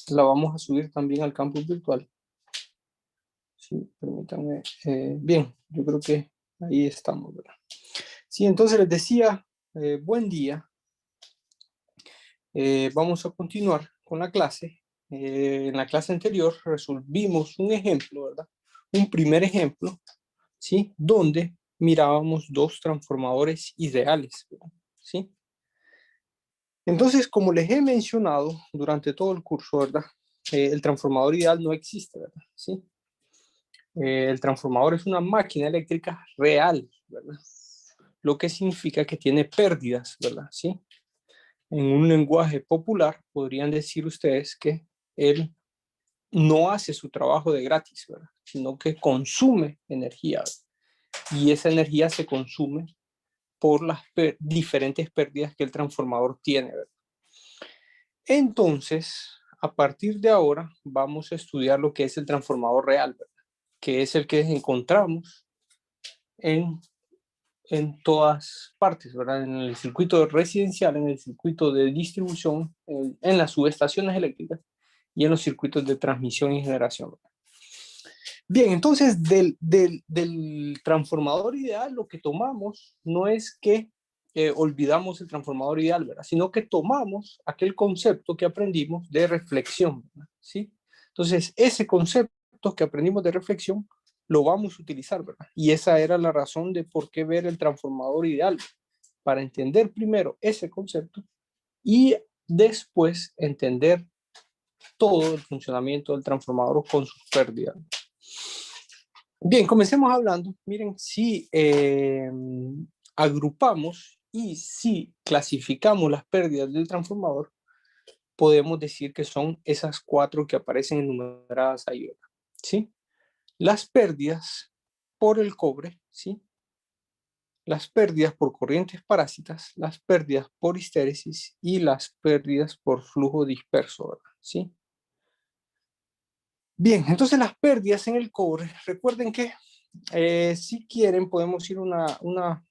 la vamos a subir también al campus virtual. Sí, permítanme. Bien, yo creo que ahí estamos, ¿verdad? Sí, entonces les decía, buen día. Vamos a continuar con la clase. En la clase anterior resolvimos un ejemplo, ¿verdad? Un primer ejemplo, ¿sí? Donde mirábamos dos transformadores ideales, ¿verdad? ¿Sí? Entonces, como les he mencionado durante todo el curso, ¿verdad? El transformador ideal no existe, ¿verdad? ¿Sí? El transformador es una máquina eléctrica real, ¿verdad? Lo que significa que tiene pérdidas, ¿verdad? ¿Sí? En un lenguaje popular podrían decir ustedes que él no hace su trabajo de gratis, ¿verdad? Sino que consume energía, ¿verdad? Y esa energía se consume por las diferentes pérdidas que el transformador tiene, ¿verdad? Entonces, a partir de ahora, vamos a estudiar lo que es el transformador real, ¿verdad? Que es el que encontramos en, en todas partes, ¿verdad? En el circuito residencial, en el circuito de distribución, en las subestaciones eléctricas y en los circuitos de transmisión y generación, ¿verdad? Bien, entonces del transformador ideal lo que tomamos no es que olvidamos el transformador ideal, ¿verdad? Sino que tomamos aquel concepto que aprendimos de reflexión, ¿verdad? ¿Sí? Entonces, ese concepto que aprendimos de reflexión lo vamos a utilizar, ¿verdad? Y esa era la razón de por qué ver el transformador ideal, para entender primero ese concepto y después entender todo el funcionamiento del transformador con sus pérdidas. Bien, comencemos hablando. Miren, si agrupamos y si clasificamos las pérdidas del transformador, podemos decir que son esas cuatro que aparecen enumeradas ahí, ¿verdad? ¿Sí? Las pérdidas por el cobre, ¿sí? Las pérdidas por corrientes parásitas, las pérdidas por histéresis y las pérdidas por flujo disperso, ¿verdad? ¿Sí? Bien, entonces las pérdidas en el cobre, recuerden que si quieren podemos ir a una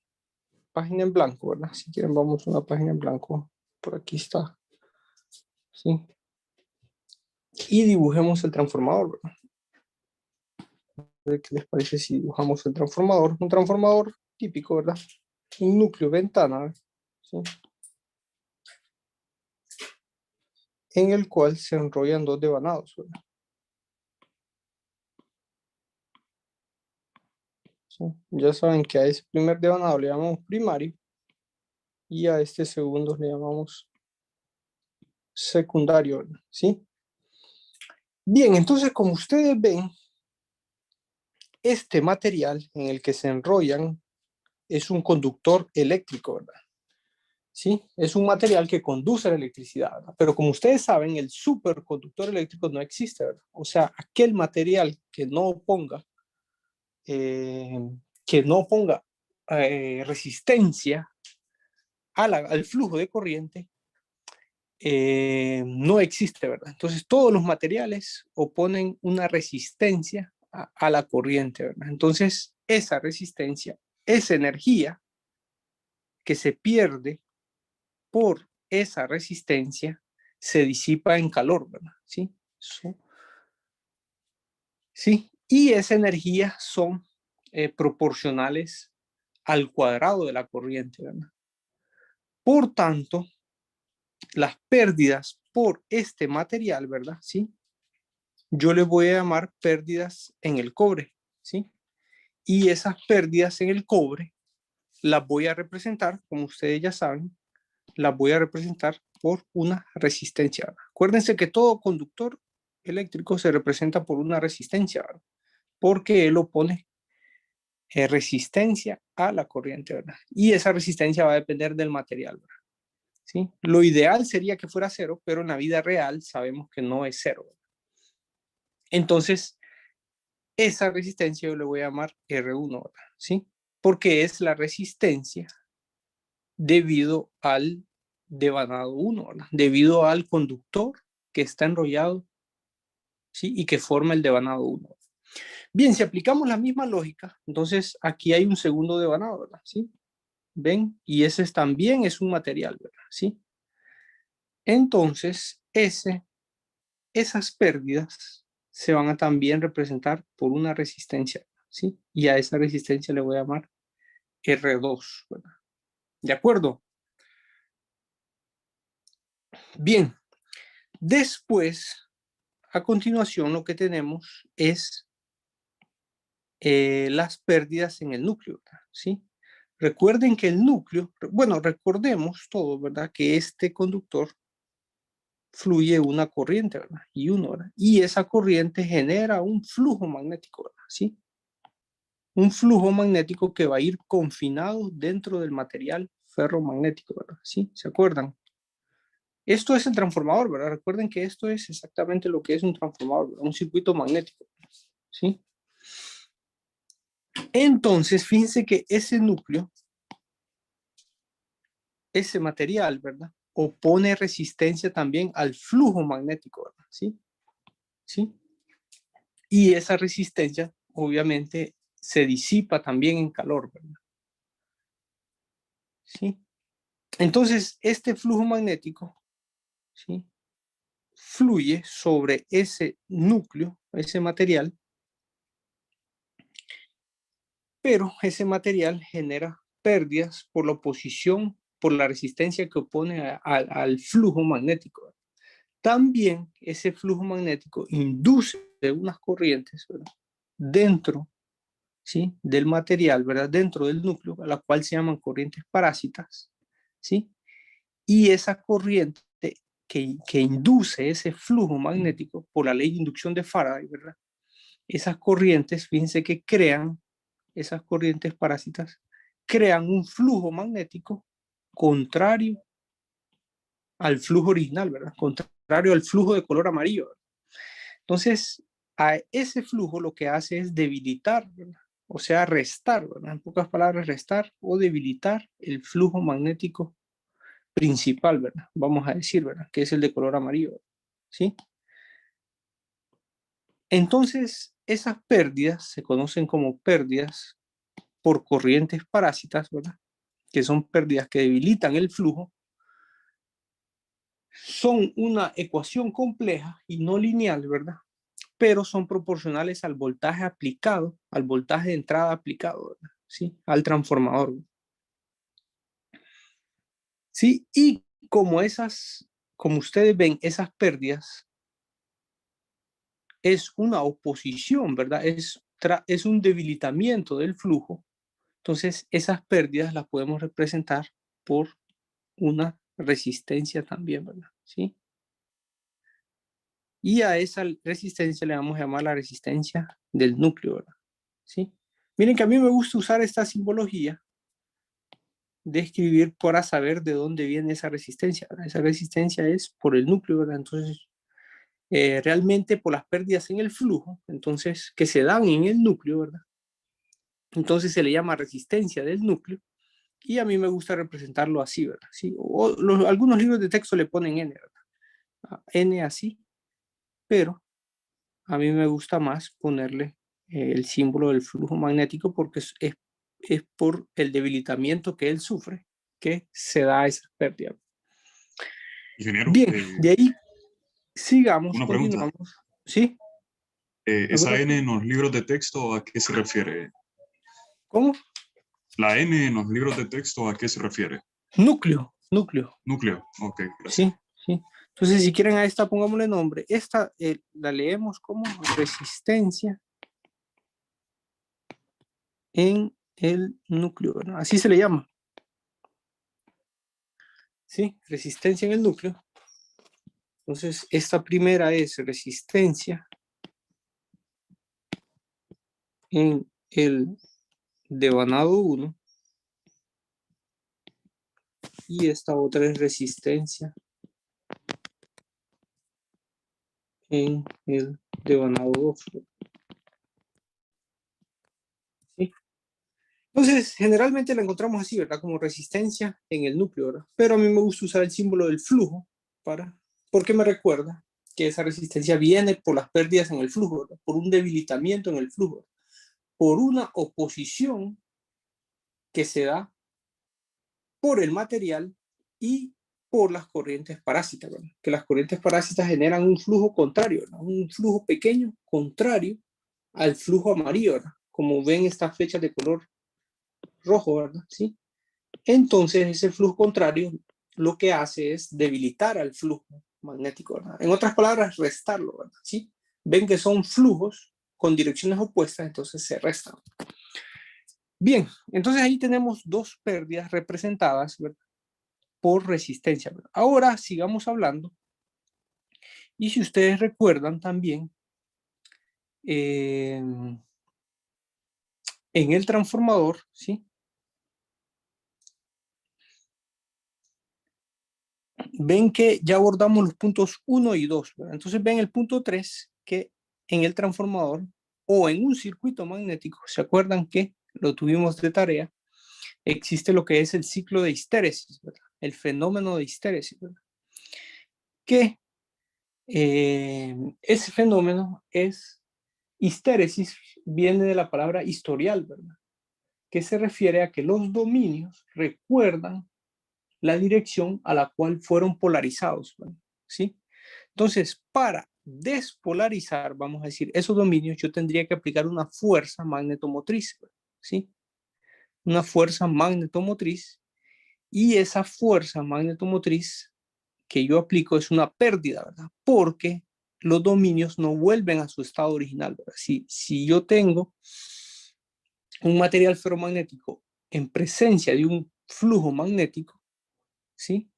página en blanco, ¿verdad? Si quieren vamos a una página en blanco, por aquí está, ¿sí? Y dibujemos el transformador, ¿verdad? ¿Qué les parece si dibujamos el transformador? Un transformador típico, ¿verdad? Un núcleo ventana, ¿sí? En el cual se enrollan dos devanados, ¿verdad? ¿Sí? Ya saben que a ese primer devanado le llamamos primario y a este segundo le llamamos secundario, ¿verdad? ¿Sí? Bien, entonces como ustedes ven, este material en el que se enrollan es un conductor eléctrico, ¿verdad? ¿Sí? Es un material que conduce la electricidad, ¿verdad? Pero como ustedes saben, el superconductor eléctrico no existe, ¿verdad? O sea, aquel material eh, que no ponga resistencia al flujo de corriente, no existe, ¿verdad? Entonces, todos los materiales oponen una resistencia a la corriente, ¿verdad? Entonces, esa resistencia, esa energía que se pierde por esa resistencia, se disipa en calor, ¿verdad? ¿Sí? ¿Sí? Y esa energía son proporcionales al cuadrado de la corriente, ¿verdad? Por tanto, las pérdidas por este material, ¿verdad? ¿Sí? Yo le voy a llamar pérdidas en el cobre, ¿sí? Y esas pérdidas en el cobre las voy a representar, como ustedes ya saben, las voy a representar por una resistencia, ¿verdad? Acuérdense que todo conductor eléctrico se representa por una resistencia, ¿verdad? Porque él opone resistencia a la corriente, ¿verdad? Y esa resistencia va a depender del material, ¿verdad? ¿Sí? Lo ideal sería que fuera cero, pero en la vida real sabemos que no es cero, ¿verdad? Entonces, esa resistencia yo le voy a llamar R1, ¿verdad? ¿Sí? Porque es la resistencia debido al devanado 1, ¿verdad? Debido al conductor que está enrollado, ¿sí? Y que forma el devanado 1. Bien, si aplicamos la misma lógica, entonces aquí hay un segundo devanado, ¿verdad? ¿Sí? ¿Ven? Y ese también es un material, ¿verdad? ¿Sí? Entonces, ese esas pérdidas se van a también representar por una resistencia, ¿sí? Y a esa resistencia le voy a llamar R2, ¿verdad? ¿De acuerdo? Bien, después, a continuación, lo que tenemos es las pérdidas en el núcleo, ¿sí? Recuerden que el núcleo, bueno, recordemos todo, ¿verdad? Que este conductor fluye una corriente, ¿verdad? Y uno, ¿verdad? Y esa corriente genera un flujo magnético, ¿verdad? ¿Sí? Un flujo magnético que va a ir confinado dentro del material ferromagnético, ¿verdad? ¿Sí? ¿Se acuerdan? Esto es el transformador, ¿verdad? Recuerden que esto es exactamente lo que es un transformador, ¿verdad? Un circuito magnético, ¿sí? Entonces, fíjense que ese núcleo, ese material, ¿verdad? Opone resistencia también al flujo magnético, ¿verdad? ¿Sí? ¿Sí? Y esa resistencia, obviamente, se disipa también en calor, ¿verdad? ¿Sí? Entonces, este flujo magnético, ¿sí? Fluye sobre ese núcleo, ese material, pero ese material genera pérdidas por la oposición, por la resistencia que opone al flujo magnético. También ese flujo magnético induce unas corrientes, ¿verdad? Dentro, ¿sí? Del material, ¿verdad? Dentro del núcleo, a la cual se llaman corrientes parásitas, ¿sí? Y esa corriente que induce ese flujo magnético por la ley de inducción de Faraday, ¿verdad? Esas corrientes, fíjense que crean, esas corrientes parásitas, crean un flujo magnético contrario al flujo original, ¿verdad? Contrario al flujo de color amarillo, ¿verdad? Entonces, a ese flujo lo que hace es debilitar, ¿verdad? O sea, restar, ¿verdad? En pocas palabras, restar o debilitar el flujo magnético principal, ¿verdad? Vamos a decir, ¿verdad? Que es el de color amarillo, ¿sí? Entonces, esas pérdidas se conocen como pérdidas por corrientes parásitas, ¿verdad? Que son pérdidas que debilitan el flujo, son una ecuación compleja y no lineal, ¿verdad? Pero son proporcionales al voltaje aplicado, al voltaje de entrada aplicado, ¿verdad? ¿Sí? Al transformador. ¿Sí? Y como ustedes ven, esas pérdidas es una oposición, ¿verdad? Es un debilitamiento del flujo. Entonces, esas pérdidas las podemos representar por una resistencia también, ¿verdad? ¿Sí? Y a esa resistencia le vamos a llamar la resistencia del núcleo, ¿verdad? ¿Sí? Miren que a mí me gusta usar esta simbología de escribir para saber de dónde viene esa resistencia, ¿verdad? Esa resistencia es por el núcleo, ¿verdad? Entonces, realmente por las pérdidas en el flujo, entonces, que se dan en el núcleo, ¿verdad? Entonces se le llama resistencia del núcleo y a mí me gusta representarlo así, ¿verdad? ¿Sí? Algunos libros de texto le ponen N, ¿verdad? N así, pero a mí me gusta más ponerle el símbolo del flujo magnético porque es por el debilitamiento que él sufre que se da esa pérdida. Ingeniero, Bien, de ahí sigamos, una pregunta. continuamos. ¿Sí? ¿Esa N en los libros de texto a qué se refiere? ¿Cómo? La N en los libros de texto a qué se refiere? Núcleo, núcleo. Núcleo. Ok, gracias. Sí, sí. Entonces, si quieren a esta, pongámosle nombre. Esta la leemos como resistencia en el núcleo, ¿verdad? Así se le llama. Sí, resistencia en el núcleo. Entonces, esta primera es resistencia en el devanado 1 y esta otra es resistencia en el devanado 2. ¿Sí? Entonces, generalmente la encontramos así, ¿verdad? Como resistencia en el núcleo, ¿verdad? Pero a mí me gusta usar el símbolo del flujo porque me recuerda que esa resistencia viene por las pérdidas en el flujo, ¿verdad? Por un debilitamiento en el flujo, por una oposición que se da por el material y por las corrientes parásitas, ¿verdad? Que las corrientes parásitas generan un flujo contrario, ¿verdad? Un flujo pequeño contrario al flujo amarillo, ¿verdad? Como ven estas flechas de color rojo, ¿verdad? ¿Sí? Entonces ese flujo contrario lo que hace es debilitar al flujo magnético, ¿verdad? En otras palabras, restarlo, ¿verdad? ¿Sí? Ven que son flujos con direcciones opuestas, entonces se restan. Bien, entonces ahí tenemos dos pérdidas representadas, ¿verdad? Por resistencia, ¿verdad? Ahora sigamos hablando. Y si ustedes recuerdan también, en el transformador, ¿sí? Ven que ya abordamos los puntos 1 y 2, ¿verdad? Entonces ven el punto 3, que en el transformador o en un circuito magnético, ¿se acuerdan que lo tuvimos de tarea? Existe lo que es el ciclo de histéresis, ¿verdad? El fenómeno de histéresis, ¿verdad? Que ese fenómeno es, histéresis viene de la palabra historial, ¿verdad? Que se refiere a que los dominios recuerdan la dirección a la cual fueron polarizados, ¿verdad? ¿Sí? Entonces, para despolarizar, vamos a decir, esos dominios, yo tendría que aplicar una fuerza magnetomotriz, ¿sí? Una fuerza magnetomotriz, y esa fuerza magnetomotriz que yo aplico es una pérdida, ¿verdad? Porque los dominios no vuelven a su estado original, ¿verdad? Si yo tengo un material ferromagnético en presencia de un flujo magnético, ¿sí?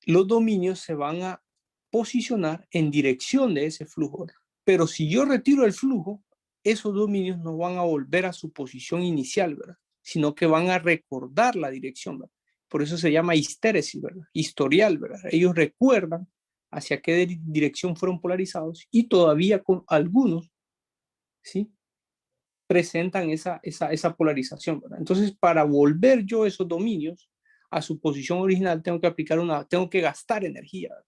Los dominios se van a posicionar en dirección de ese flujo. Pero si yo retiro el flujo, esos dominios no van a volver a su posición inicial, ¿verdad? Sino que van a recordar la dirección, ¿verdad? Por eso se llama histéresis, ¿verdad? Historial, ¿verdad? Ellos recuerdan hacia qué dirección fueron polarizados y todavía con algunos, ¿sí? Presentan esa polarización, ¿verdad? Entonces, para volver yo esos dominios a su posición original, tengo que gastar energía, ¿verdad?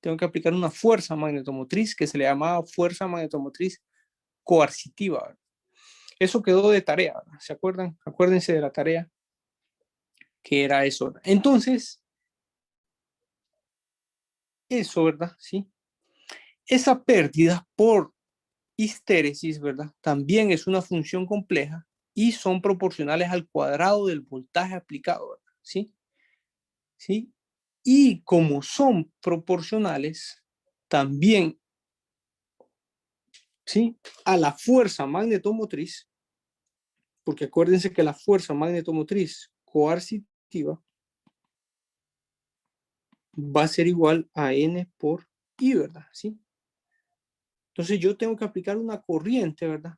Tengo que aplicar una fuerza magnetomotriz que se le llamaba fuerza magnetomotriz coercitiva, ¿verdad? Eso quedó de tarea, ¿verdad? ¿Se acuerdan? Acuérdense de la tarea que era eso, ¿verdad? Entonces, eso, ¿verdad? Sí. Esa pérdida por histéresis, ¿verdad? También es una función compleja y son proporcionales al cuadrado del voltaje aplicado, ¿verdad? ¿Sí? ¿Sí? Y como son proporcionales, también, ¿sí? A la fuerza magnetomotriz, porque acuérdense que la fuerza magnetomotriz coercitiva va a ser igual a N por I, ¿verdad? ¿Sí? Entonces yo tengo que aplicar una corriente, ¿verdad?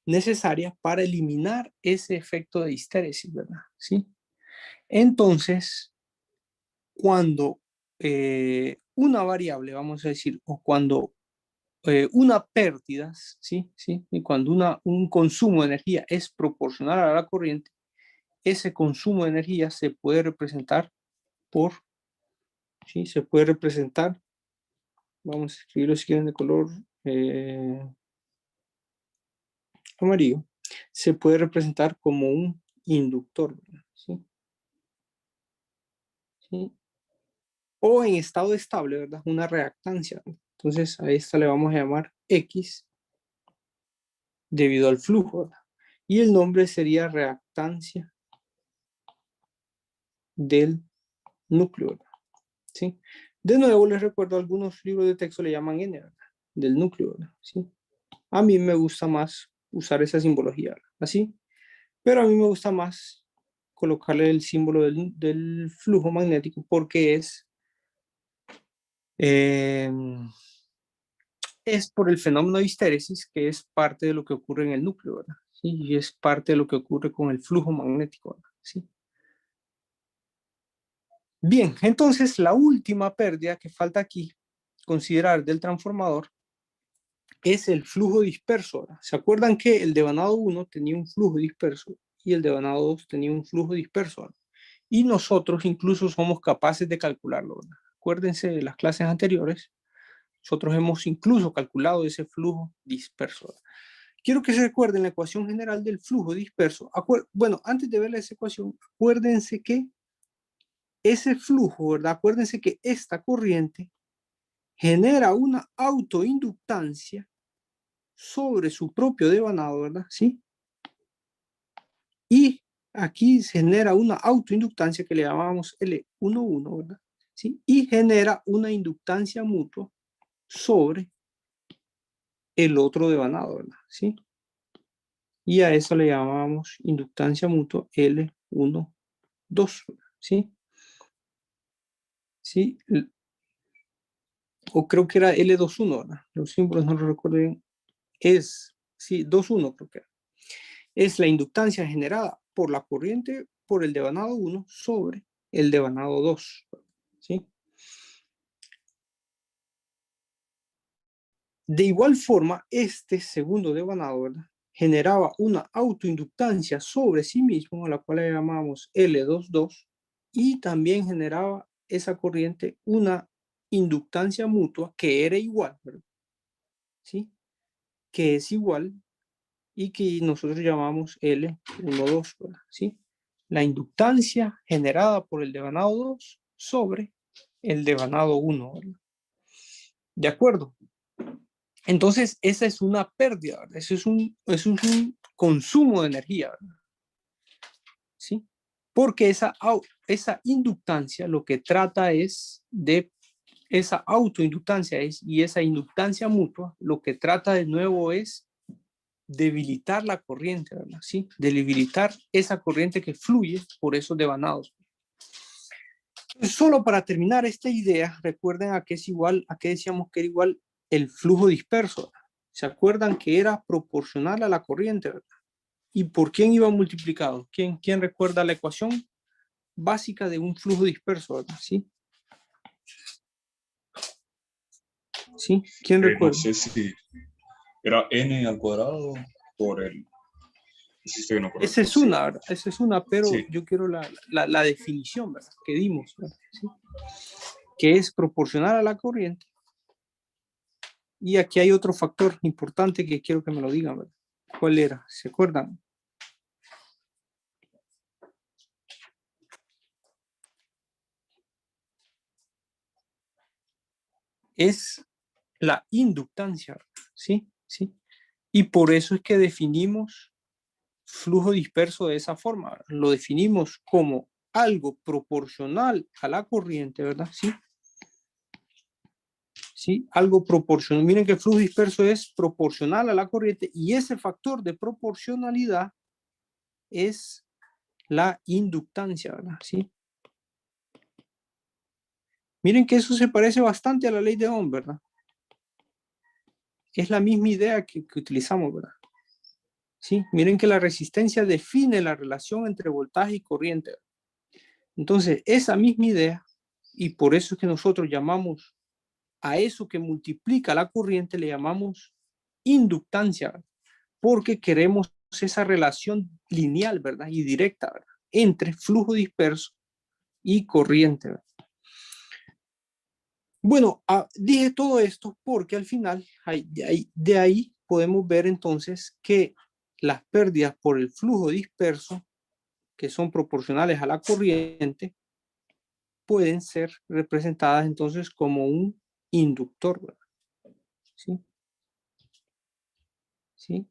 Necesaria para eliminar ese efecto de histéresis, ¿verdad? ¿Sí? Entonces, cuando una variable, vamos a decir, o cuando una pérdida, ¿sí? ¿Sí? Y cuando un consumo de energía es proporcional a la corriente, ese consumo de energía se puede representar por, ¿sí? Se puede representar, vamos a escribirlo si quieren de color amarillo, se puede representar como un inductor, ¿sí? ¿Sí? O en estado estable, ¿verdad? Una reactancia. Entonces a esta le vamos a llamar X debido al flujo, ¿verdad? Y el nombre sería reactancia del núcleo, ¿verdad? ¿Sí? De nuevo les recuerdo, algunos libros de texto le llaman N, ¿verdad? Del núcleo, ¿verdad? ¿Sí? A mí me gusta más usar esa simbología, ¿verdad? Así, pero a mí me gusta más colocarle el símbolo del flujo magnético porque eh, es por el fenómeno de histéresis, que es parte de lo que ocurre en el núcleo, ¿verdad? ¿Sí? Y es parte de lo que ocurre con el flujo magnético, ¿verdad? ¿Sí? Bien, entonces la última pérdida que falta aquí considerar del transformador es el flujo disperso, ¿verdad? ¿Se acuerdan que el devanado 1 tenía un flujo disperso y el devanado 2 tenía un flujo disperso, ¿verdad? Y nosotros incluso somos capaces de calcularlo, ¿verdad? Acuérdense de las clases anteriores, nosotros hemos incluso calculado ese flujo disperso, ¿verdad? Quiero que se recuerden la ecuación general del flujo disperso. Bueno, antes de ver esa ecuación, acuérdense que ese flujo, ¿verdad? Acuérdense que esta corriente genera una autoinductancia sobre su propio devanado, ¿verdad? ¿Sí? Y aquí se genera una autoinductancia que le llamamos L11, ¿verdad? ¿Sí? Y genera una inductancia mutua sobre el otro devanado, ¿verdad? ¿Sí? Y a eso le llamamos inductancia mutua L12, ¿sí? ¿Sí? O creo que era L21, ¿verdad? Los símbolos no lo recuerdo bien. Es, sí, 21 creo que era. Es la inductancia generada por la corriente por el devanado 1 sobre el devanado 2, ¿sí? De igual forma, este segundo devanado, ¿verdad?, generaba una autoinductancia sobre sí mismo, a la cual le llamamos L22, y también generaba esa corriente una inductancia mutua que era igual, ¿verdad? ¿Sí? Que es igual y que nosotros llamamos L12, ¿verdad? ¿Sí? La inductancia generada por el devanado 2 sobre el devanado 1, ¿verdad? ¿De acuerdo? Entonces, esa es una pérdida, ¿verdad? Eso es un consumo de energía, ¿verdad? ¿Sí? Porque esa inductancia lo que trata es de esa autoinductancia y esa inductancia mutua, lo que trata de nuevo es debilitar la corriente, ¿verdad? ¿Sí? Debilitar esa corriente que fluye por esos devanados. Solo para terminar esta idea, recuerden a qué es igual, a qué decíamos que era igual el flujo disperso, ¿verdad? ¿Se acuerdan que era proporcional a la corriente, verdad? ¿Y por quién iba multiplicado? ¿Quién recuerda la ecuación básica de un flujo disperso, verdad? ¿Sí? ¿Sí? ¿Quién No recuerda? sé si era n al cuadrado por el... Si estoy en lo Esa correcto, es sí. una, ¿verdad? Esa es una, pero Sí, yo quiero la definición, ¿verdad?, que dimos, ¿verdad? ¿Sí? Que es proporcional a la corriente. Y aquí hay otro factor importante que quiero que me lo digan, ¿verdad? ¿Cuál era? ¿Se acuerdan? Es la inductancia, ¿sí? ¿Sí? Y por eso es que definimos flujo disperso de esa forma, ¿verdad? Lo definimos como algo proporcional a la corriente, ¿verdad? Sí. ¿Sí? Algo proporcional. Miren que el flujo disperso es proporcional a la corriente y ese factor de proporcionalidad es la inductancia, ¿verdad? ¿Sí? Miren que eso se parece bastante a la ley de Ohm, ¿verdad? Es la misma idea que utilizamos, ¿verdad? Sí, miren que la resistencia define la relación entre voltaje y corriente. Entonces, esa misma idea, y por eso es que nosotros llamamos a eso que multiplica la corriente, le llamamos inductancia, porque queremos esa relación lineal, ¿verdad? Y directa, ¿verdad?, entre flujo disperso y corriente, ¿verdad? Bueno, dije todo esto porque al final de ahí podemos ver entonces que las pérdidas por el flujo disperso, que son proporcionales a la corriente, pueden ser representadas entonces como un inductor, ¿verdad? ¿Sí? ¿Sí?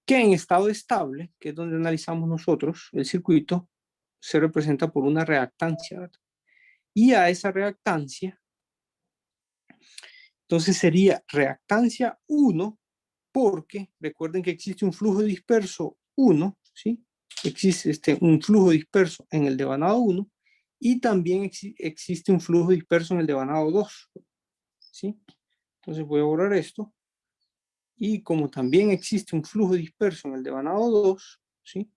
Que en estado estable, que es donde analizamos nosotros el circuito, se representa por una reactancia, ¿verdad? Y a esa reactancia, entonces sería reactancia 1, porque recuerden que existe un flujo disperso 1, ¿sí? Existe un flujo disperso en el devanado 1 y también existe un flujo disperso en el devanado 2, ¿sí? Entonces voy a borrar esto. Y como también existe un flujo disperso en el devanado 2, ¿sí?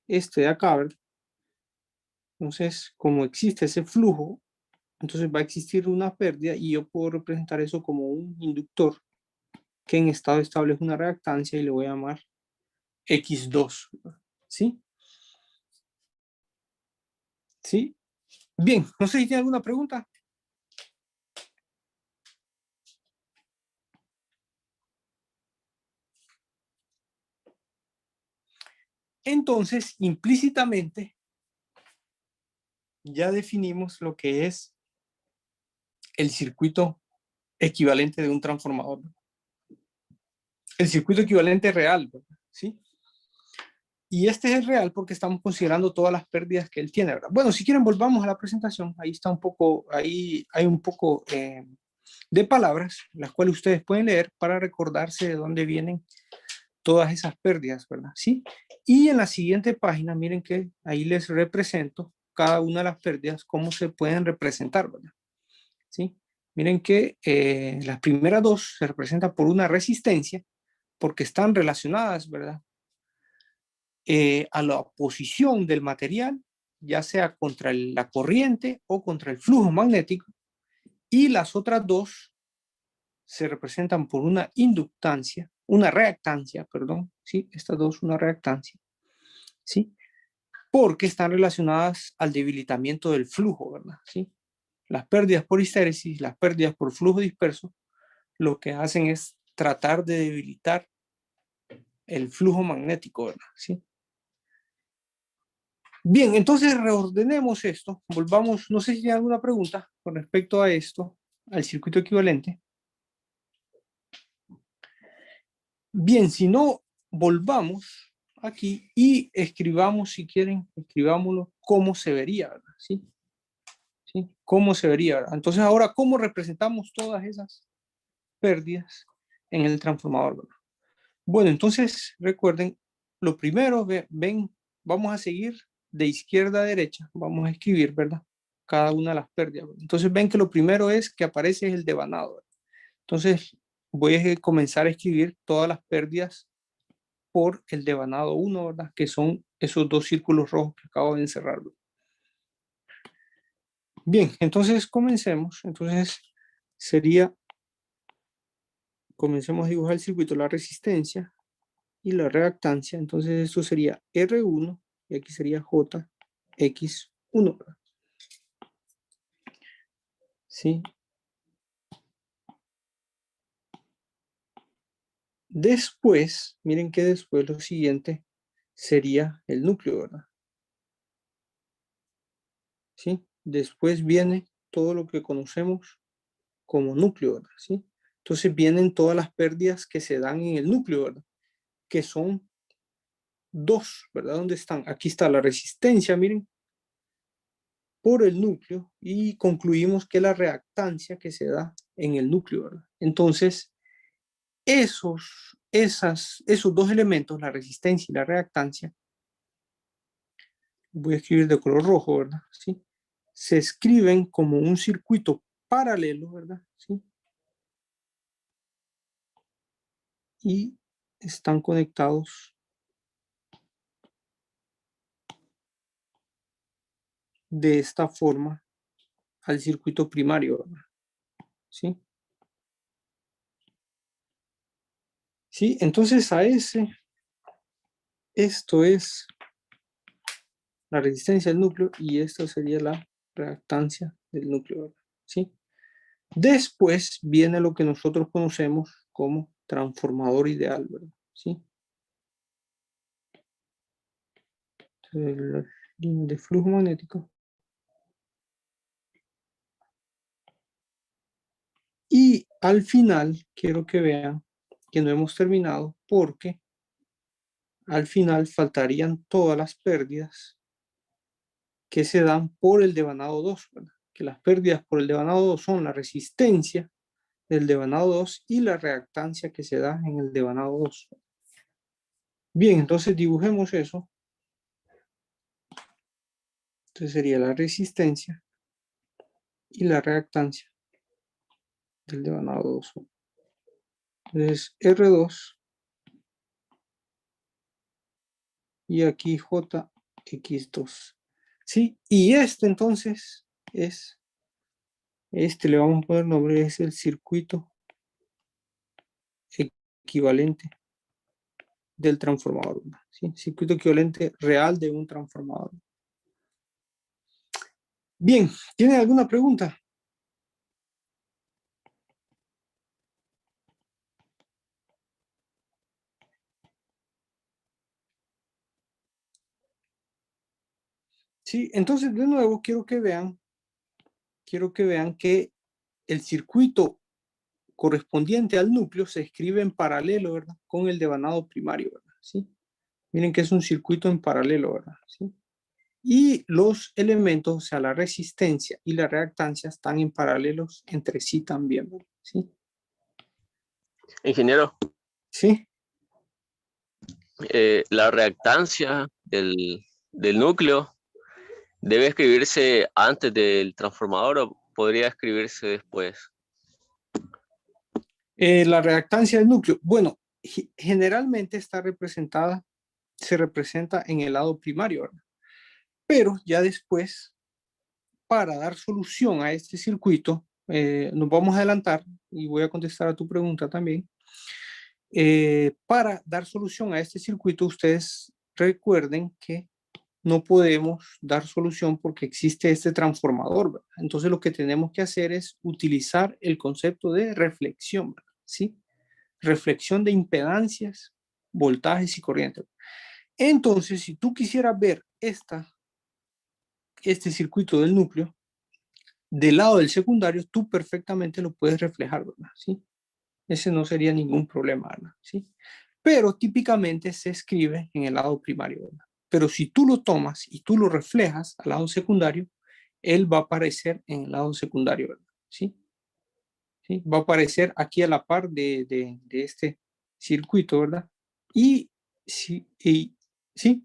Este de acá, ¿verdad? Entonces, como existe ese flujo, entonces va a existir una pérdida y yo puedo representar eso como un inductor que en estado estable es una reactancia y le voy a llamar X2, ¿sí? ¿Sí? Bien, no sé si tiene alguna pregunta. Entonces, implícitamente, ya definimos lo que es el circuito equivalente de un transformador. El circuito equivalente real, ¿verdad? ¿Sí? Y este es el real porque estamos considerando todas las pérdidas que él tiene, ¿verdad? Bueno, si quieren volvamos a la presentación. Ahí está un poco, ahí hay un poco de palabras, las cuales ustedes pueden leer para recordarse de dónde vienen todas esas pérdidas, ¿verdad? ¿Sí? Y en la siguiente página, miren que ahí les represento cada una de las pérdidas, cómo se pueden representar, ¿verdad? ¿Sí? Miren que las primeras dos se representan por una resistencia, porque están relacionadas, ¿verdad? A la posición del material, ya sea contra la corriente o contra el flujo magnético, y las otras dos se representan por una inductancia, una reactancia, perdón, ¿sí? Estas dos, una reactancia, ¿sí? Porque están relacionadas al debilitamiento del flujo, ¿verdad? ¿Sí? Las pérdidas por histéresis, las pérdidas por flujo disperso, lo que hacen es tratar de debilitar el flujo magnético, ¿verdad? ¿Sí? Bien, entonces reordenemos esto, volvamos, no sé si hay alguna pregunta con respecto a esto, al circuito equivalente. Bien, si no, volvamos aquí y escribamos, si quieren, escribámoslo, cómo se vería, ¿verdad? ¿Sí? ¿Sí? ¿Cómo se vería, ¿verdad? Entonces ahora, ¿cómo representamos todas esas pérdidas en el transformador, ¿verdad? Bueno, entonces recuerden, lo primero, ven, vamos a seguir de izquierda a derecha, vamos a escribir, ¿verdad? Cada una de las pérdidas. Entonces ven que lo primero es que aparece el devanado, ¿verdad? Entonces voy a comenzar a escribir todas las pérdidas por el devanado 1, ¿verdad? Que son esos dos círculos rojos que acabo de encerrar. Bien, entonces comencemos. Entonces sería, comencemos a dibujar el circuito, la resistencia y la reactancia. Entonces esto sería R1 y aquí sería JX1, ¿verdad? ¿Sí? Después, miren que después lo siguiente sería el núcleo, ¿verdad? ¿Sí? Después viene todo lo que conocemos como núcleo, ¿verdad? ¿Sí? Entonces vienen todas las pérdidas que se dan en el núcleo, ¿verdad? Que son dos, ¿verdad? ¿Dónde están? Aquí está la resistencia, miren, por el núcleo y concluimos que la reactancia que se da en el núcleo, ¿verdad? Entonces, esos dos elementos, la resistencia y la reactancia, voy a escribir de color rojo, ¿verdad? ¿Sí? Se escriben como un circuito paralelo, ¿verdad? ¿Sí? Y están conectados de esta forma al circuito primario, ¿verdad? ¿Sí? ¿Sí? Entonces a esto es la resistencia del núcleo y esto sería la reactancia del núcleo, ¿verdad? ¿Sí? Después viene lo que nosotros conocemos como transformador ideal, ¿verdad? ¿Sí? Entonces, la línea de flujo magnético. Y al final, quiero que vean que no hemos terminado porque al final faltarían todas las pérdidas que se dan por el devanado 2, ¿verdad? Que las pérdidas por el devanado 2 son la resistencia del devanado 2 y la reactancia que se da en el devanado 2. Bien, entonces dibujemos eso. Entonces sería la resistencia y la reactancia del devanado 2. Entonces R2 y aquí JX2. ¿Sí? Y este entonces es, le vamos a poner nombre, es el circuito equivalente del transformador. ¿Sí? Circuito equivalente real de un transformador. Bien, ¿tienen alguna pregunta? Sí, entonces de nuevo quiero que vean que el circuito correspondiente al núcleo se escribe en paralelo, ¿verdad? Con el devanado primario, ¿verdad? ¿Sí? Miren que es un circuito en paralelo, ¿verdad? ¿Sí? Y los elementos, o sea, la resistencia y la reactancia están en paralelos entre sí también, ¿verdad? ¿Sí? Ingeniero, ¿Sí? la reactancia del núcleo debe escribirse antes del transformador o podría escribirse después. La reactancia del núcleo, bueno, generalmente se representa en el lado primario, ¿verdad? Pero ya después, para dar solución a este circuito, nos vamos a adelantar y voy a contestar a tu pregunta también. Para dar solución a este circuito, ustedes recuerden que no podemos dar solución porque existe este transformador, ¿verdad? Entonces lo que tenemos que hacer es utilizar el concepto de reflexión, ¿verdad? ¿Sí? Reflexión de impedancias, voltajes y corrientes. Entonces, si tú quisieras ver este circuito del núcleo, del lado del secundario, tú perfectamente lo puedes reflejar, ¿verdad? ¿Sí? Ese no sería ningún problema, ¿verdad? ¿Sí? Pero típicamente se escribe en el lado primario, ¿verdad? Pero si tú lo tomas y tú lo reflejas al lado secundario, él va a aparecer en el lado secundario, ¿verdad? ¿Sí? ¿Sí? Va a aparecer aquí a la par de este circuito, ¿verdad? Y sí, sí, sí,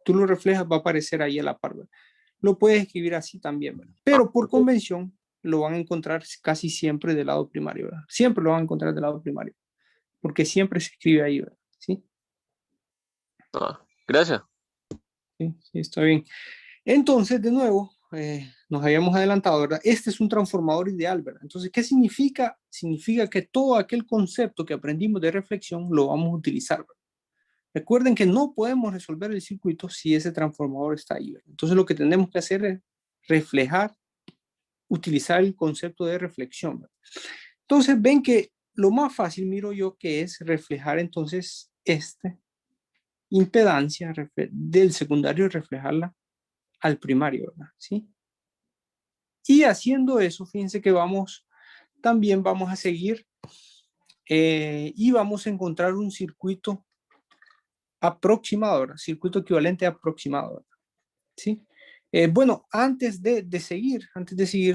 tú lo reflejas, va a aparecer ahí a la par, ¿verdad? Lo puedes escribir así también, ¿verdad? Ah, Pero por ok. convención lo van a encontrar casi siempre del lado primario, ¿verdad? Siempre lo van a encontrar del lado primario, porque siempre se escribe ahí, ¿verdad? ¿Sí? Ah, gracias. Sí, sí, está bien. Entonces, de nuevo, nos habíamos adelantado, ¿verdad? Este es un transformador ideal, ¿verdad? Entonces, ¿qué significa? Significa que todo aquel concepto que aprendimos de reflexión lo vamos a utilizar, ¿verdad? Recuerden que no podemos resolver el circuito si ese transformador está ahí, ¿verdad? Entonces, lo que tenemos que hacer es reflejar, utilizar el concepto de reflexión, ¿verdad? Entonces, ven que lo más fácil, miro yo, que es reflejar entonces esta impedancia del secundario, reflejarla al primario, ¿verdad? ¿Sí? Y haciendo eso, fíjense que también vamos a seguir y vamos a encontrar un circuito aproximado, ¿verdad? Circuito equivalente aproximado, ¿verdad? ¿Sí? Bueno, antes de seguir,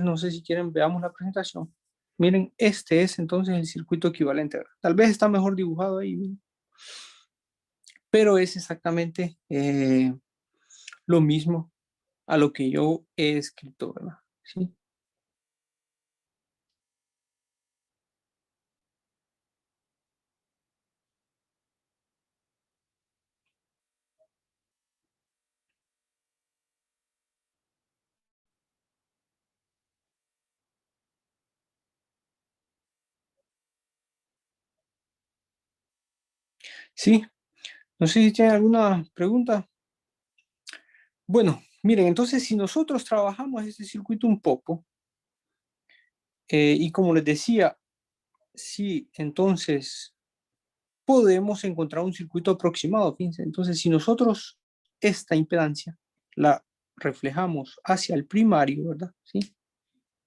no sé si quieren, veamos la presentación. Miren, este es entonces el circuito equivalente, ¿verdad? Tal vez está mejor dibujado ahí, ¿verdad? Pero es exactamente lo mismo a lo que yo he escrito, ¿verdad? ¿Sí? Sí, no sé si tienen alguna pregunta. Bueno, miren, entonces si nosotros trabajamos este circuito un poco, y como les decía, si entonces podemos encontrar un circuito aproximado, fíjense, entonces si nosotros esta impedancia la reflejamos hacia el primario, ¿verdad? ¿Sí?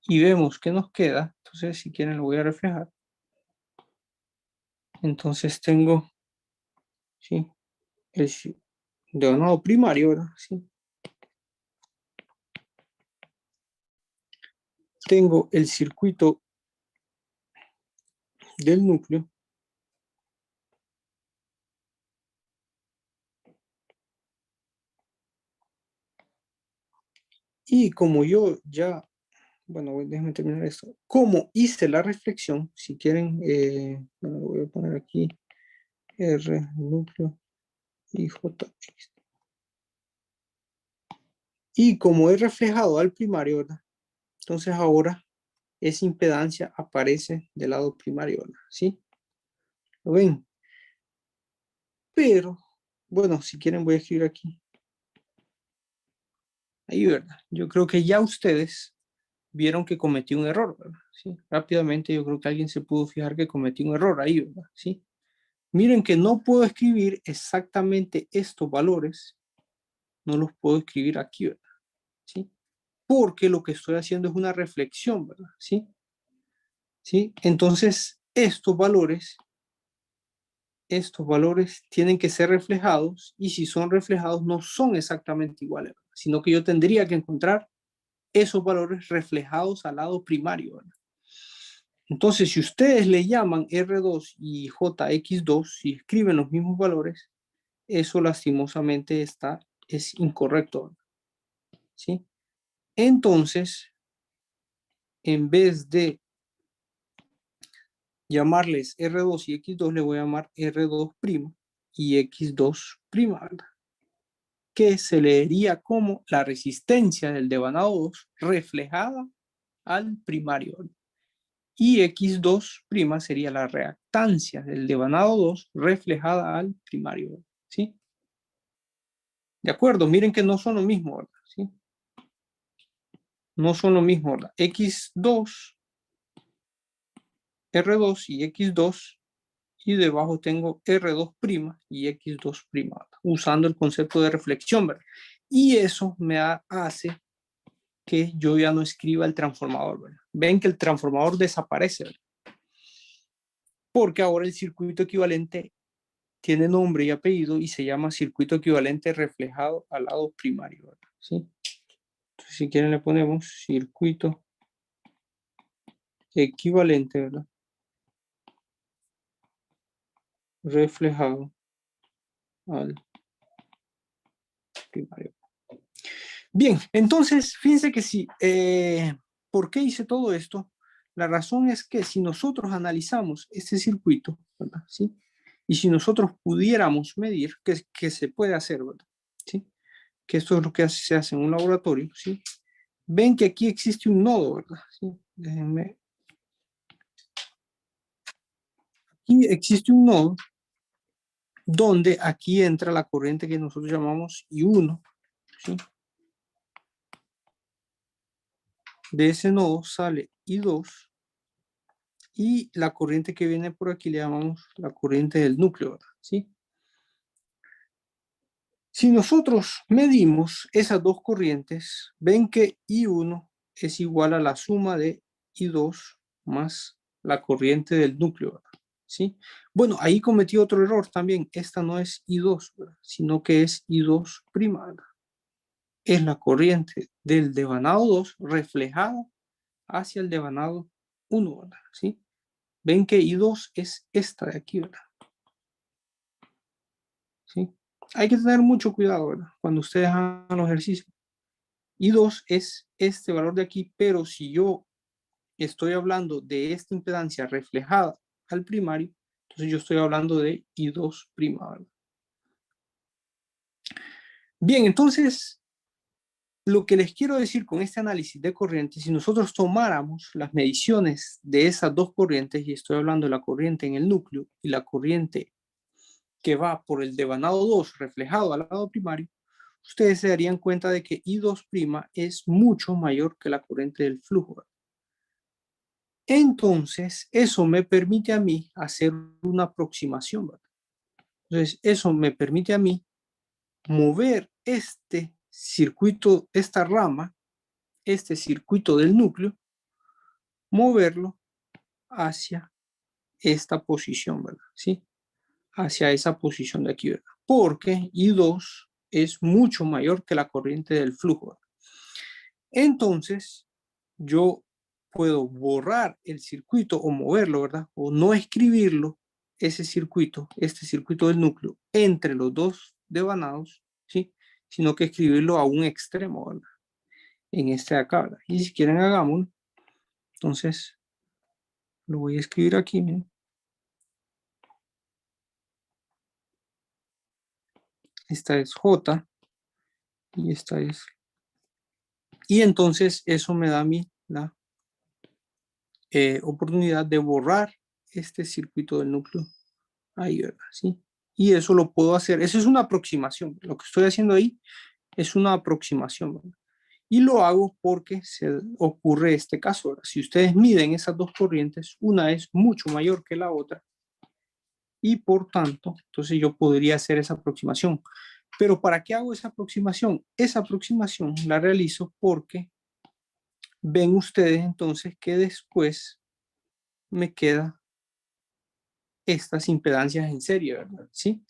Y vemos que nos queda, entonces si quieren lo voy a reflejar. Entonces tengo, ¿sí? El devanado primario, ¿verdad? ¿Sí? Tengo el circuito del núcleo. Y como yo ya, bueno, déjenme terminar esto. Como hice la reflexión, si quieren, bueno, voy a poner aquí R, núcleo y J. Y como he reflejado al primario, ¿verdad? Entonces ahora esa impedancia aparece del lado primario, ¿verdad? ¿Sí? ¿Lo ven? Pero, bueno, si quieren voy a escribir aquí. Ahí, ¿verdad? Yo creo que ya ustedes vieron que cometí un error, ¿verdad? Sí, rápidamente yo creo que alguien se pudo fijar que cometí un error ahí, ¿verdad? Sí. Miren que no puedo escribir exactamente estos valores no los puedo escribir aquí, ¿verdad? ¿Sí? Porque lo que estoy haciendo es una reflexión, ¿verdad? ¿Sí? ¿Sí? Entonces, estos valores tienen que ser reflejados, y si son reflejados no son exactamente iguales, ¿verdad? Sino que yo tendría que encontrar esos valores reflejados al lado primario, ¿verdad? Entonces, si ustedes le llaman R2 y JX2 y escriben los mismos valores, eso lastimosamente es incorrecto, ¿verdad? ¿Sí? Entonces, en vez de llamarles R2 y X2, le voy a llamar R2' y X2', ¿verdad? Que se leería como la resistencia del devanado 2 reflejada al primario, ¿verdad? Y X2' sería la reactancia del devanado 2 reflejada al primario, ¿verdad? ¿Sí? De acuerdo, miren que no son lo mismo, ¿verdad? ¿Sí? No son lo mismo, ¿verdad? X2, R2 y X2, y debajo tengo R2' y X2', ¿verdad? Usando el concepto de reflexión, ¿verdad? Y eso me hace que yo ya no escriba el transformador, ¿verdad? Ven que el transformador desaparece, ¿verdad? Porque ahora el circuito equivalente tiene nombre y apellido y se llama circuito equivalente reflejado al lado primario, ¿verdad? ¿Sí? Entonces, si quieren le ponemos circuito equivalente, ¿verdad? Reflejado al primario. Bien, entonces, fíjense que sí, ¿por qué hice todo esto? La razón es que si nosotros analizamos este circuito, ¿verdad? ¿Sí? Y si nosotros pudiéramos medir, que se puede hacer, ¿verdad? ¿Sí? Que esto es lo que se hace en un laboratorio, ¿sí? Ven que aquí existe un nodo, ¿verdad? ¿Sí? Déjenme. Aquí existe un nodo donde aquí entra la corriente que nosotros llamamos I1, ¿sí? De ese nodo sale I2 y la corriente que viene por aquí le llamamos la corriente del núcleo, ¿verdad? ¿Sí? Si nosotros medimos esas dos corrientes, ven que I1 es igual a la suma de I2 más la corriente del núcleo, ¿verdad? ¿Sí? Bueno, ahí cometí otro error también. Esta no es I2, ¿verdad? Sino que es I2', ¿verdad? Es la corriente del devanado 2 reflejada hacia el devanado 1, ¿verdad? ¿Sí? Ven que I2 es esta de aquí, ¿verdad? ¿Sí? Hay que tener mucho cuidado, ¿verdad? Cuando ustedes hagan los ejercicios. I2 es este valor de aquí, pero si yo estoy hablando de esta impedancia reflejada al primario, entonces yo estoy hablando de I2', ¿verdad? Bien, entonces, lo que les quiero decir con este análisis de corrientes, si nosotros tomáramos las mediciones de esas dos corrientes, y estoy hablando de la corriente en el núcleo y la corriente que va por el devanado 2 reflejado al lado primario, ustedes se darían cuenta de que I2' es mucho mayor que la corriente del flujo. Entonces, eso me permite a mí hacer una aproximación, ¿verdad? Entonces, eso me permite a mí mover este circuito, esta rama, este circuito del núcleo, moverlo hacia esta posición, ¿verdad? ¿Sí? Hacia esa posición de aquí, ¿verdad? Porque I2 es mucho mayor que la corriente del flujo, ¿verdad? Entonces, yo puedo borrar el circuito o moverlo, ¿verdad? O no escribirlo, ese circuito, este circuito del núcleo, entre los dos devanados, ¿sí? Sino que escribirlo a un extremo, ¿verdad? En este de acá, ¿verdad? Y si quieren hagámoslo, entonces lo voy a escribir aquí, ¿no? Esta es J y esta es. Y entonces eso me da a mí la oportunidad de borrar este circuito del núcleo ahí, ¿verdad? ¿Sí? Y eso lo puedo hacer. Eso es una aproximación. Lo que estoy haciendo ahí es una aproximación, ¿verdad? Y lo hago porque se ocurre este caso, ¿verdad? Si ustedes miden esas dos corrientes, una es mucho mayor que la otra y por tanto, entonces yo podría hacer esa aproximación. Pero ¿para qué hago esa aproximación? Esa aproximación la realizo porque ven ustedes entonces que después me queda estas impedancias en serie, ¿verdad? ¿Sí?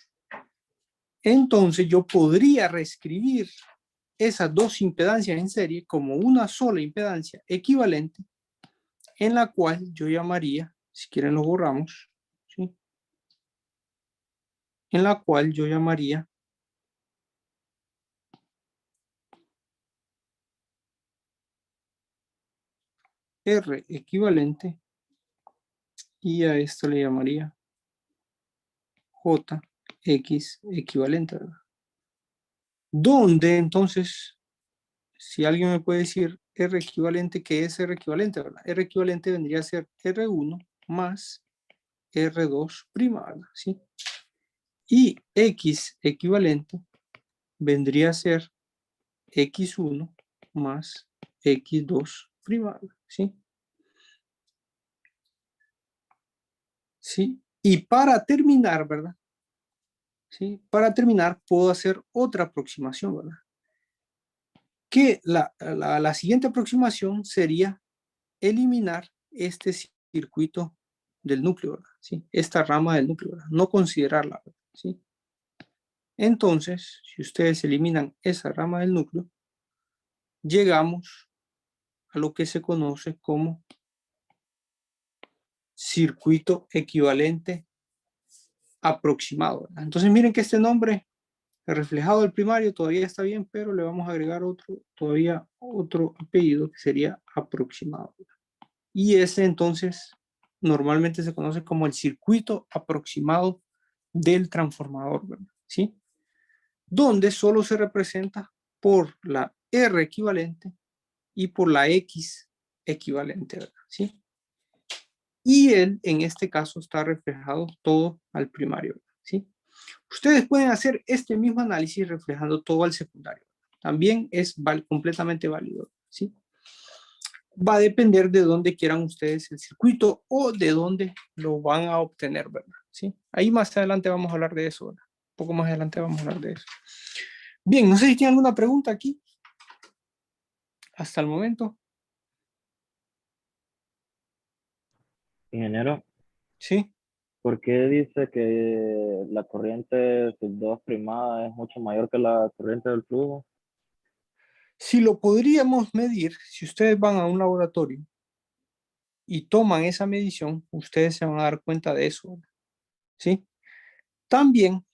Entonces yo podría reescribir esas dos impedancias en serie como una sola impedancia equivalente, en la cual yo llamaría, si quieren lo borramos, ¿sí? En la cual yo llamaría R equivalente, y a esto le llamaría JX equivalente, ¿verdad? Donde entonces, si alguien me puede decir R equivalente, ¿qué es R equivalente, verdad? R equivalente vendría a ser R1 más R2 prima, ¿verdad? ¿Sí? Y X equivalente vendría a ser X1 más X2 prima, ¿verdad? ¿Sí? ¿Sí? Y para terminar, ¿verdad? ¿Sí? Para terminar, puedo hacer otra aproximación, ¿verdad? Que la siguiente aproximación sería eliminar este circuito del núcleo, ¿verdad? ¿Sí? Esta rama del núcleo, ¿verdad? No considerarla, ¿verdad? ¿Sí? Entonces, si ustedes eliminan esa rama del núcleo, llegamos a lo que se conoce como circuito equivalente aproximado, ¿verdad? Entonces miren que este nombre reflejado del primario todavía está bien, pero le vamos a agregar todavía otro apellido que sería aproximado, ¿verdad? Y ese entonces normalmente se conoce como el circuito aproximado del transformador, ¿verdad? ¿Sí? Donde solo se representa por la R equivalente y por la X equivalente, ¿verdad? ¿Sí? Y él, en este caso, está reflejado todo al primario, ¿sí? Ustedes pueden hacer este mismo análisis reflejando todo al secundario. También es completamente válido, ¿sí? Va a depender de dónde quieran ustedes el circuito o de dónde lo van a obtener, ¿verdad? ¿Sí? Ahí más adelante vamos a hablar de eso, ¿verdad? Un poco más adelante vamos a hablar de eso. Bien, no sé si tienen alguna pregunta aquí hasta el momento. Ingeniero, ¿Sí? ¿por qué dice que la corriente sub 2 primada es mucho mayor que la corriente del flujo? Si lo podríamos medir, si ustedes van a un laboratorio y toman esa medición, ustedes se van a dar cuenta de eso, ¿verdad? ¿Sí? También,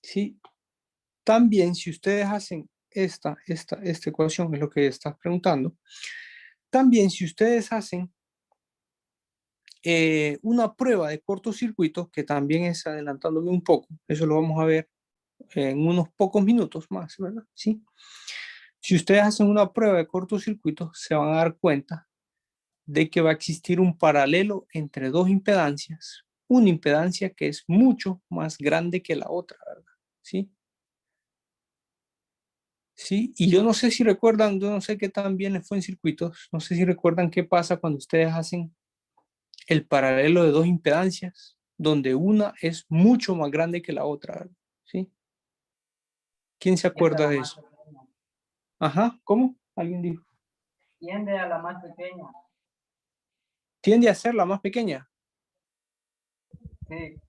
sí, también si ustedes hacen esta ecuación, es lo que estás preguntando, también si ustedes hacen una prueba de cortocircuito, que también es adelantándome un poco, eso lo vamos a ver en unos pocos minutos más, ¿verdad? ¿Sí? Si ustedes hacen una prueba de cortocircuito, se van a dar cuenta de que va a existir un paralelo entre dos impedancias, una impedancia que es mucho más grande que la otra, ¿verdad? ¿Sí? Sí, y yo no sé si recuerdan, yo no sé qué tan bien les fue en circuitos, no sé si recuerdan qué pasa cuando ustedes hacen el paralelo de dos impedancias, donde una es mucho más grande que la otra, ¿verdad? ¿Sí? ¿Quién se acuerda de eso? Ajá, ¿cómo? Alguien dijo. Tiende a la más pequeña. Tiende a ser la más pequeña. Sí.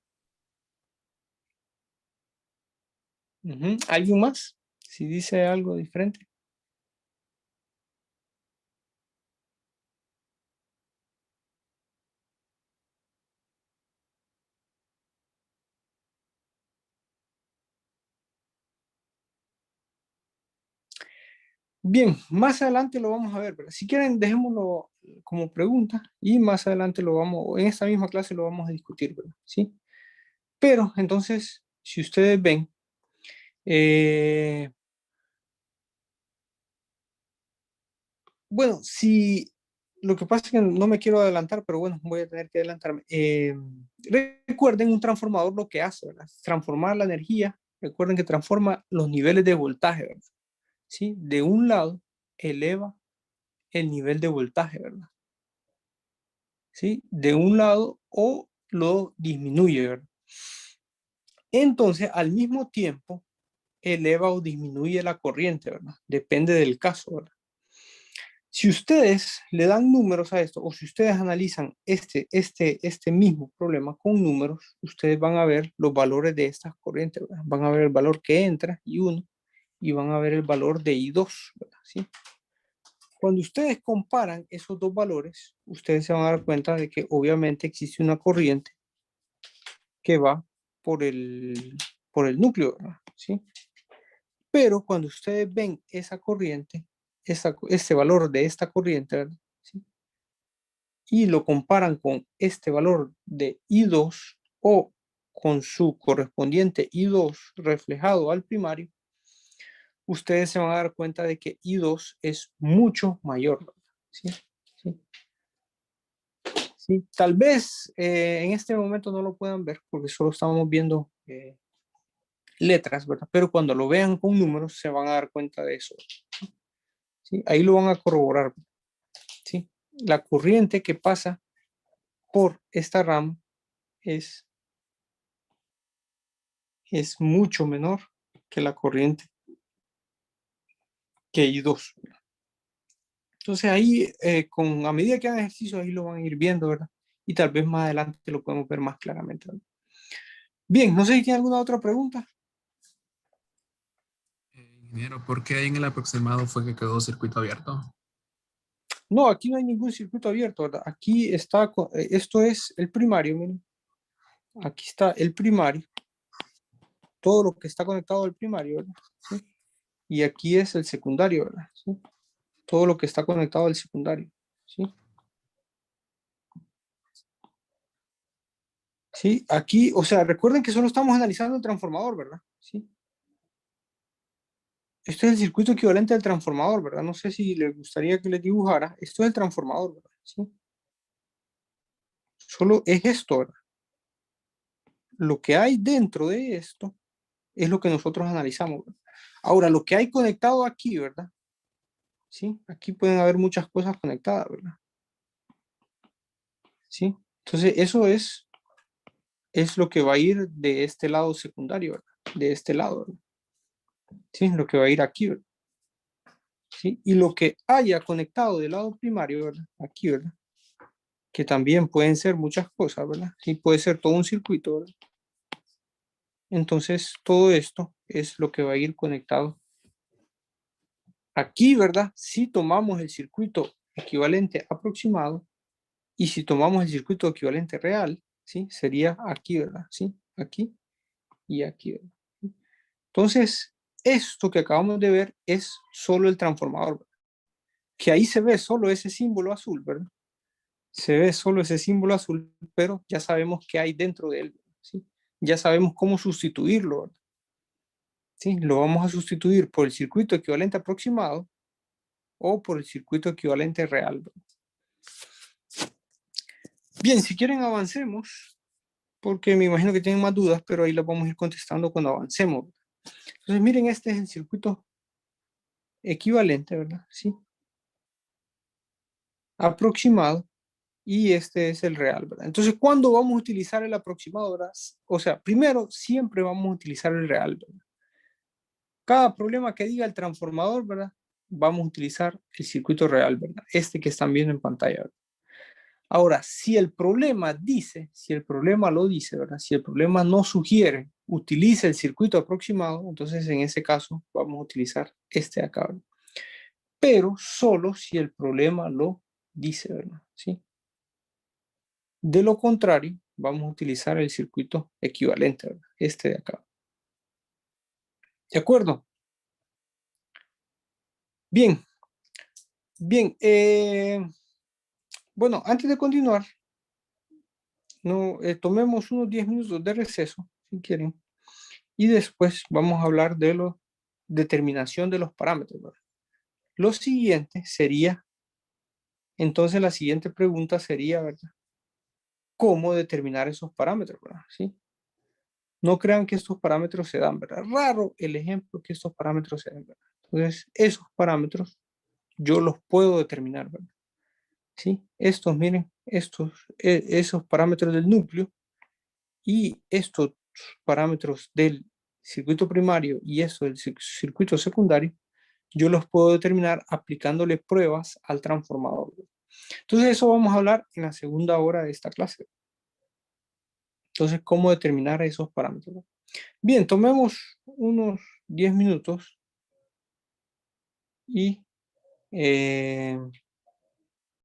¿Alguien más? Si dice algo diferente. Bien, más adelante lo vamos a ver, pero si quieren dejémoslo como pregunta y más adelante lo vamos, en esta misma clase lo vamos a discutir, ¿verdad? ¿Sí? Pero entonces, si ustedes ven, bueno, si lo que pasa es que no me quiero adelantar, pero bueno, voy a tener que adelantarme. Recuerden un transformador lo que hace, ¿verdad? Transformar la energía, recuerden que transforma los niveles de voltaje, ¿verdad? ¿Sí? De un lado eleva el nivel de voltaje, ¿verdad? ¿Sí? De un lado o lo disminuye, ¿verdad? Entonces, al mismo tiempo, eleva o disminuye la corriente, ¿verdad? Depende del caso, ¿verdad? Si ustedes le dan números a esto, o si ustedes analizan este mismo problema con números, ustedes van a ver los valores de estas corrientes, ¿verdad? Van a ver el valor que entra, I1, y van a ver el valor de I2, ¿verdad? ¿Sí? Cuando ustedes comparan esos dos valores, ustedes se van a dar cuenta de que obviamente existe una corriente que va por el núcleo, ¿verdad? ¿Sí? Pero cuando ustedes ven esa corriente, este valor de esta corriente, ¿verdad? ¿Sí? Y lo comparan con este valor de I2 o con su correspondiente I2 reflejado al primario, ustedes se van a dar cuenta de que I2 es mucho mayor, ¿verdad? ¿Sí? ¿Sí? ¿Sí? Tal vez en este momento no lo puedan ver porque solo estamos viendo letras, ¿verdad? Pero cuando lo vean con números se van a dar cuenta de eso. ¿Sí? Ahí lo van a corroborar. ¿Sí? La corriente que pasa por esta rama es mucho menor que la corriente que I2. Entonces ahí, a medida que hagan ejercicio, ahí lo van a ir viendo, ¿verdad? Y tal vez más adelante lo podemos ver más claramente, ¿verdad? Bien, no sé si tiene alguna otra pregunta. Ingeniero, ¿por qué ahí en el aproximado fue que quedó circuito abierto? No, aquí no hay ningún circuito abierto, ¿verdad? Aquí está, esto es el primario, miren. Aquí está el primario. Todo lo que está conectado al primario, ¿verdad? ¿Sí? Y aquí es el secundario, ¿verdad? ¿Sí? Todo lo que está conectado al secundario, ¿sí? Sí, aquí, o sea, recuerden que solo estamos analizando el transformador, ¿verdad? Sí. Este es el circuito equivalente al transformador, ¿verdad? No sé si les gustaría que les dibujara. Esto es el transformador, ¿verdad? ¿Sí? Solo es esto, ¿verdad? Lo que hay dentro de esto es lo que nosotros analizamos, ¿verdad? Ahora, lo que hay conectado aquí, ¿verdad? ¿Sí? Aquí pueden haber muchas cosas conectadas, ¿verdad? ¿Sí? Entonces, eso es lo que va a ir de este lado secundario, ¿verdad? De este lado, ¿verdad? ¿Sí? Lo que va a ir aquí, ¿verdad? ¿Sí? Y lo que haya conectado del lado primario, ¿verdad? Aquí, ¿verdad? Que también pueden ser muchas cosas, ¿verdad? Sí, puede ser todo un circuito, ¿verdad? Entonces, todo esto es lo que va a ir conectado aquí, ¿verdad? Si tomamos el circuito equivalente aproximado y si tomamos el circuito equivalente real, ¿sí? Sería aquí, ¿verdad? ¿Sí? Aquí y aquí, ¿verdad? Entonces, esto que acabamos de ver es solo el transformador, ¿verdad? Que ahí se ve solo ese símbolo azul, ¿verdad? Se ve solo ese símbolo azul, pero ya sabemos qué hay dentro de él, ¿sí? Ya sabemos cómo sustituirlo, ¿verdad? ¿Sí? Lo vamos a sustituir por el circuito equivalente aproximado o por el circuito equivalente real, ¿verdad? Bien, si quieren avancemos, porque me imagino que tienen más dudas, pero ahí las vamos a ir contestando cuando avancemos, ¿verdad? Entonces, miren, este es el circuito equivalente, ¿verdad? Sí. Aproximado. Y este es el real, ¿verdad? Entonces, ¿cuándo vamos a utilizar el aproximado, verdad? O sea, primero, siempre vamos a utilizar el real, ¿verdad? Cada problema que diga el transformador, ¿verdad? Vamos a utilizar el circuito real, ¿verdad? Este que están viendo en pantalla, ¿verdad? Ahora, si el problema dice, si el problema lo dice, ¿verdad? Si el problema no sugiere, utilice el circuito aproximado, entonces en ese caso vamos a utilizar este de acá, ¿verdad? Pero solo si el problema lo dice, ¿verdad? ¿Sí? De lo contrario, vamos a utilizar el circuito equivalente, ¿verdad? Este de acá. ¿De acuerdo? Bien. Bien. Bueno, antes de continuar, no, tomemos unos 10 minutos de receso, si quieren, y después vamos a hablar de la determinación de los parámetros, ¿verdad? Lo siguiente sería, entonces la siguiente pregunta sería, ¿verdad? ¿Cómo determinar esos parámetros, ¿verdad? ¿Sí? No crean que estos parámetros se dan, ¿verdad? Raro el ejemplo que estos parámetros se dan, ¿verdad? Entonces, esos parámetros yo los puedo determinar, ¿verdad? ¿Sí? Estos, miren, esos parámetros del núcleo y esto parámetros del circuito primario y eso del circuito secundario, yo los puedo determinar aplicándole pruebas al transformador. Entonces eso vamos a hablar en la segunda hora de esta clase. Entonces, ¿cómo determinar esos parámetros? Bien, tomemos unos 10 minutos y